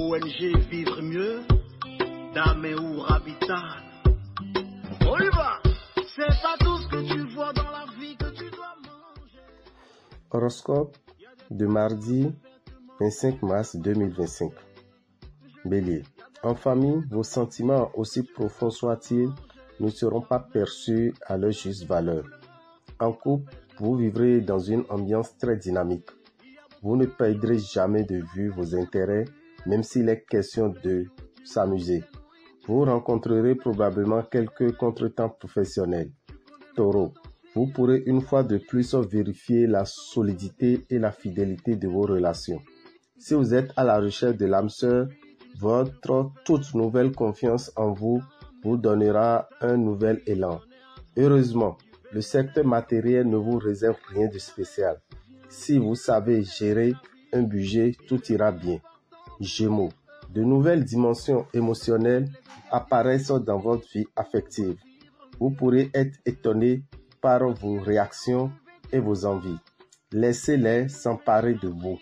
ONG Vivre Mieux, Dame ou Rabital. On y va. C'est pas tout ce que tu vois dans la vie que tu dois manger. Horoscope de mardi 25 mars 2025. Bélier. En famille, vos sentiments, aussi profonds soient-ils, ne seront pas perçus à leur juste valeur. En couple, vous vivrez dans une ambiance très dynamique. Vous ne perdrez jamais de vue vos intérêts, même s'il est question de s'amuser. Vous rencontrerez probablement quelques contretemps professionnels. Taureau, vous pourrez une fois de plus vérifier la solidité et la fidélité de vos relations. Si vous êtes à la recherche de l'âme sœur, votre toute nouvelle confiance en vous vous donnera un nouvel élan. Heureusement, le secteur matériel ne vous réserve rien de spécial. Si vous savez gérer un budget, tout ira bien. Gémeaux, de nouvelles dimensions émotionnelles apparaissent dans votre vie affective. Vous pourrez être étonné par vos réactions et vos envies. Laissez-les s'emparer de vous.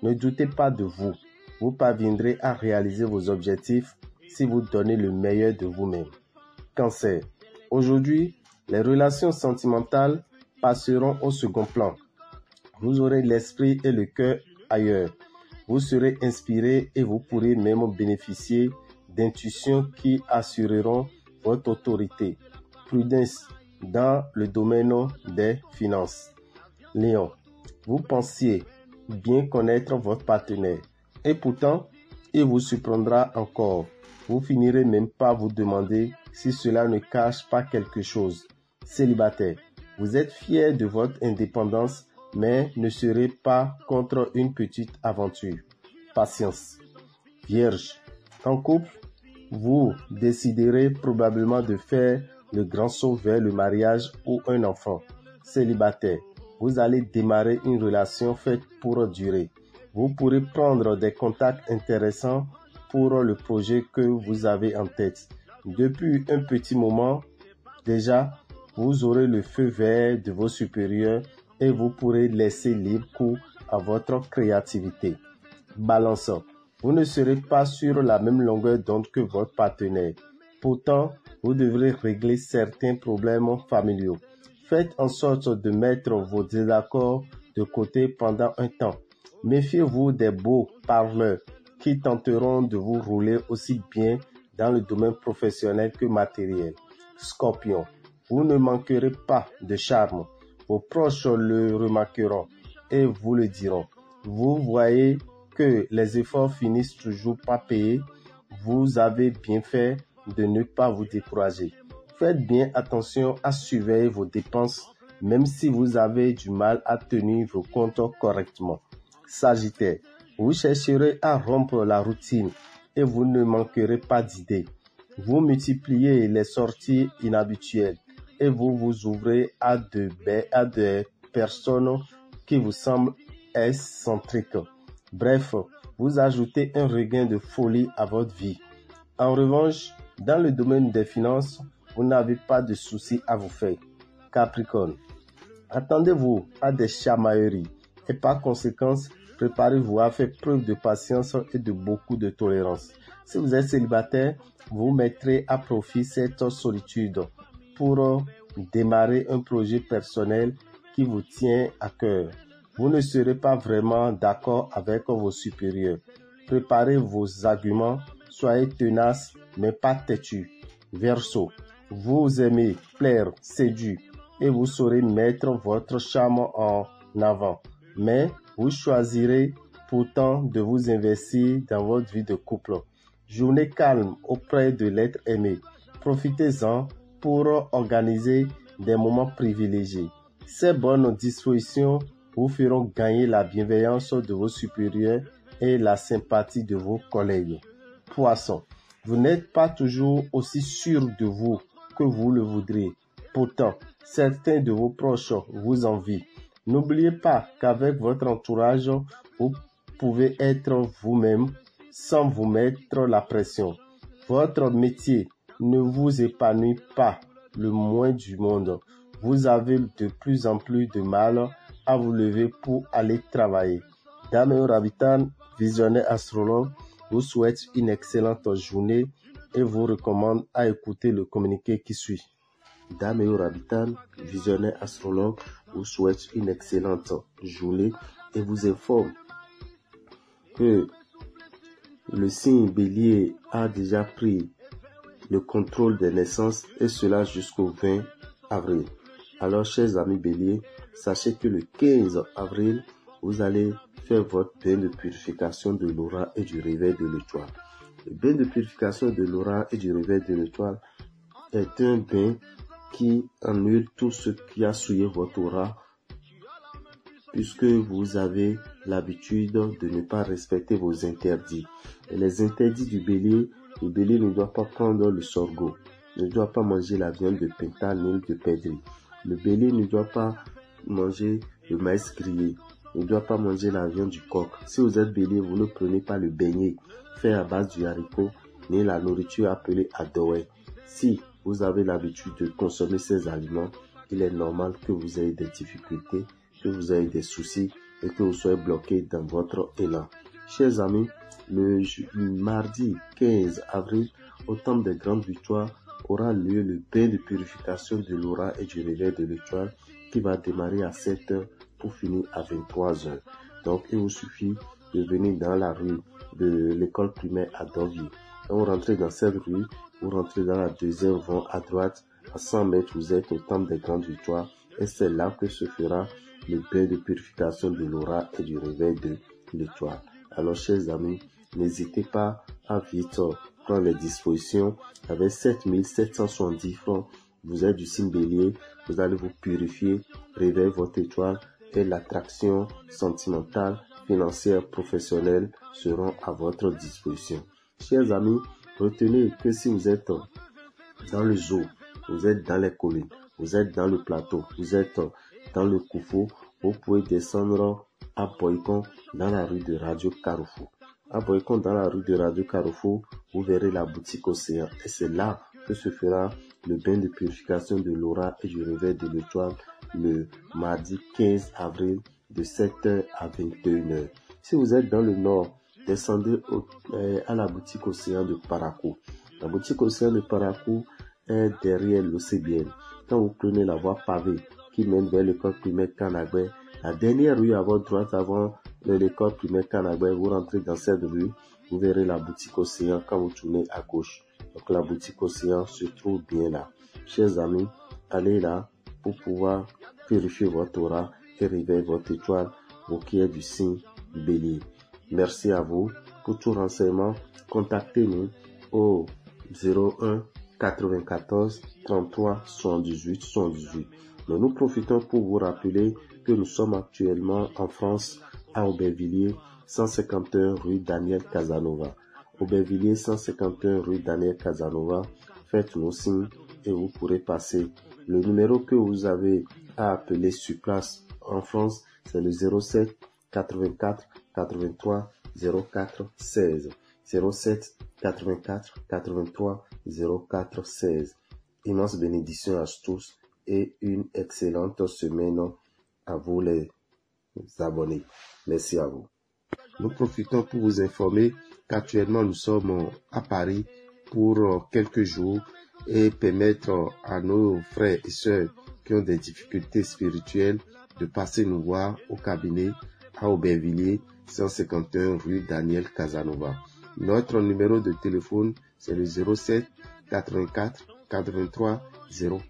Ne doutez pas de vous. Vous parviendrez à réaliser vos objectifs si vous donnez le meilleur de vous-même. Cancer. Aujourd'hui, les relations sentimentales passeront au second plan. Vous aurez l'esprit et le cœur ailleurs. Vous serez inspiré et vous pourrez même bénéficier d'intuitions qui assureront votre autorité. Prudence dans le domaine des finances. Lion. Vous pensiez bien connaître votre partenaire. Et pourtant, il vous surprendra encore. Vous finirez même par vous demander si cela ne cache pas quelque chose. Célibataire, vous êtes fier de votre indépendance, mais ne serez pas contre une petite aventure. Patience. Vierge, en couple, vous déciderez probablement de faire le grand saut vers le mariage ou un enfant. Célibataire, vous allez démarrer une relation faite pour durer. Vous pourrez prendre des contacts intéressants pour le projet que vous avez en tête. Depuis un petit moment, déjà, vous aurez le feu vert de vos supérieurs et vous pourrez laisser libre cours à votre créativité. Balance. Vous ne serez pas sur la même longueur d'onde que votre partenaire. Pourtant, vous devrez régler certains problèmes familiaux. Faites en sorte de mettre vos désaccords de côté pendant un temps. Méfiez-vous des beaux parleurs qui tenteront de vous rouler aussi bien dans le domaine professionnel que matériel. Scorpion, vous ne manquerez pas de charme. Vos proches le remarqueront et vous le diront. Vous voyez que les efforts finissent toujours par payer. Vous avez bien fait de ne pas vous décourager. Faites bien attention à surveiller vos dépenses, même si vous avez du mal à tenir vos comptes correctement. Sagittaire, vous chercherez à rompre la routine et vous ne manquerez pas d'idées. Vous multipliez les sorties inhabituelles et vous vous ouvrez à des personnes qui vous semblent excentriques. Bref, vous ajoutez un regain de folie à votre vie. En revanche, dans le domaine des finances, vous n'avez pas de soucis à vous faire. Capricorne, attendez-vous à des chamailleries et par conséquent, préparez-vous à faire preuve de patience et de beaucoup de tolérance. Si vous êtes célibataire, vous mettrez à profit cette solitude pour démarrer un projet personnel qui vous tient à cœur. Vous ne serez pas vraiment d'accord avec vos supérieurs. Préparez vos arguments, soyez tenaces mais pas têtus. Verseau, vous aimez plaire, séduire et vous saurez mettre votre charme en avant. Mais vous choisirez pourtant de vous investir dans votre vie de couple. Journée calme auprès de l'être aimé. Profitez-en pour organiser des moments privilégiés. Ces bonnes dispositions vous feront gagner la bienveillance de vos supérieurs et la sympathie de vos collègues. Poisson, vous n'êtes pas toujours aussi sûr de vous que vous le voudriez. Pourtant, certains de vos proches vous envient. N'oubliez pas qu'avec votre entourage, vous pouvez être vous-même sans vous mettre la pression. Votre métier ne vous épanouit pas le moins du monde. Vous avez de plus en plus de mal à vous lever pour aller travailler. Dame Rabitan, visionnaire astrologue, vous souhaite une excellente journée et vous recommande à écouter le communiqué qui suit. Dameo Rabitan, visionnaire astrologue, vous souhaite une excellente journée et vous informe que le signe Bélier a déjà pris le contrôle des naissances et cela jusqu'au 20 avril. Alors, chers amis Bélier, sachez que le 15 avril, vous allez faire votre bain de purification de l'aura et du réveil de l'étoile. Le bain de purification de l'aura et du réveil de l'étoile est un bain qui annule tout ce qui a souillé votre aura, puisque vous avez l'habitude de ne pas respecter vos interdits. Et les interdits du Bélier, le Bélier ne doit pas prendre le sorgho, ne doit pas manger la viande de pinta ni de perdrix. Le Bélier ne doit pas manger le maïs grillé, ne doit pas manger la viande du coq. Si vous êtes Bélier, vous ne prenez pas le beignet fait à base du haricot, ni la nourriture appelée adoé. Si vous avez l'habitude de consommer ces aliments, il est normal que vous ayez des difficultés, que vous ayez des soucis et que vous soyez bloqué dans votre élan. Chers amis, le mardi 15 avril, au temple des grandes victoires, aura lieu le bain de purification de l'aura et du réveil de l'étoile qui va démarrer à 7h pour finir à 23h. Donc, il vous suffit de venir dans la rue de l'école primaire à Dorvier. Quand vous rentrez dans cette rue, vous rentrez dans la deuxième voie à droite, à 100 mètres, vous êtes au temple des grandes victoires et c'est là que se fera le bain de purification de l'aura et du réveil de l'étoile. Alors, chers amis, n'hésitez pas à vite prendre les dispositions. Avec 7770 francs, vous êtes du signe Bélier, vous allez vous purifier, réveiller votre étoile et l'attraction sentimentale, financière, professionnelle seront à votre disposition. Chers amis, retenez que si vous êtes dans le zoo, vous êtes dans les collines, vous êtes dans le plateau, vous êtes dans le Koufou, vous pouvez descendre à Boycon dans la rue de Radio Carrefour. À Boycon dans la rue de Radio Carrefour, vous verrez la boutique Océan et c'est là que se fera le bain de purification de l'aura et du réveil de l'étoile le mardi 15 avril de 7h à 21h. Si vous êtes dans le nord, descendez à la boutique Océan de Parakou. La boutique Océan de Parakou est derrière l'OCBN. Quand vous prenez la voie pavée qui mène vers l'école primaire Kanagbe, la dernière rue à votre droite avant l'école primaire Kanagbe, vous rentrez dans cette rue, vous verrez la boutique Océan quand vous tournez à gauche. Donc la boutique Océan se trouve bien là. Chers amis, allez là pour pouvoir purifier votre aura et réveiller votre étoile, vous qui êtes du signe Bélier. Merci à vous. Pour tout renseignement, contactez-nous au 01 94 33 78 78. Mais nous profitons pour vous rappeler que nous sommes actuellement en France, à Aubervilliers, 151 rue Daniel Casanova. Aubervilliers, 151 rue Daniel Casanova. Faites nos signes et vous pourrez passer. Le numéro que vous avez à appeler sur place en France, c'est le 07 84 83 04 16. 07 84 83 04 16. Immense bénédiction à tous et une excellente semaine à vous les abonnés. Merci à vous. Nous profitons pour vous informer qu'actuellement nous sommes à Paris pour quelques jours et permettre à nos frères et sœurs qui ont des difficultés spirituelles de passer nous voir au cabinet à Aubervilliers, 151 rue Daniel Casanova. Notre numéro de téléphone, c'est le 07 84 83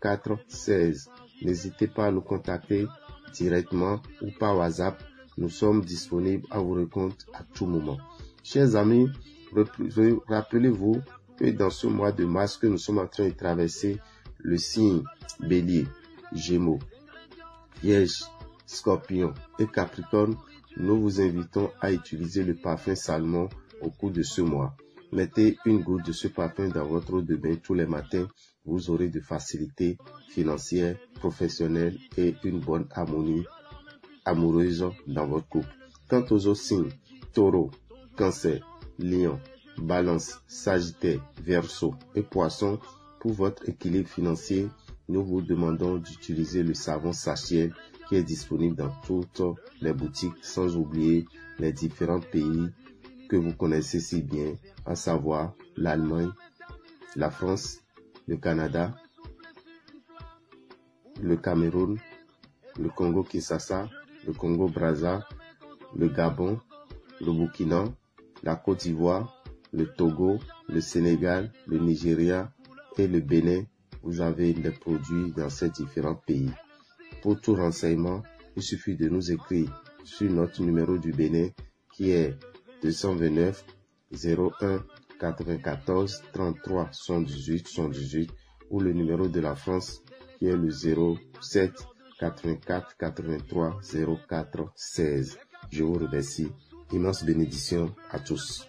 04 16. N'hésitez pas à nous contacter directement ou par WhatsApp. Nous sommes disponibles à vous répondre à tout moment. Chers amis, rappelez-vous que dans ce mois de mars que nous sommes en train de traverser, le signe Bélier, Gémeaux, Vierge, Scorpion et Capricorne, nous vous invitons à utiliser le parfum Salmon au cours de ce mois. Mettez une goutte de ce parfum dans votre eau de bain tous les matins. Vous aurez de facilités financières, professionnelles et une bonne harmonie amoureuse dans votre couple. Quant aux autres signes, Taureau, Cancer, Lion, Balance, Sagittaire, Verseau et Poisson, pour votre équilibre financier, nous vous demandons d'utiliser le savon Sachiel qui est disponible dans toutes les boutiques, sans oublier les différents pays que vous connaissez si bien, à savoir l'Allemagne, la France, le Canada, le Cameroun, le Congo-Kinshasa, le Congo-Brazza, le Gabon, le Burkina, la Côte d'Ivoire, le Togo, le Sénégal, le Nigeria et le Bénin. Vous avez des produits dans ces différents pays. Pour tout renseignement, il suffit de nous écrire sur notre numéro du Bénin qui est 229 01 94 33 78 78 ou le numéro de la France qui est le 07 84 83 04 16. Je vous remercie. Immense bénédiction à tous.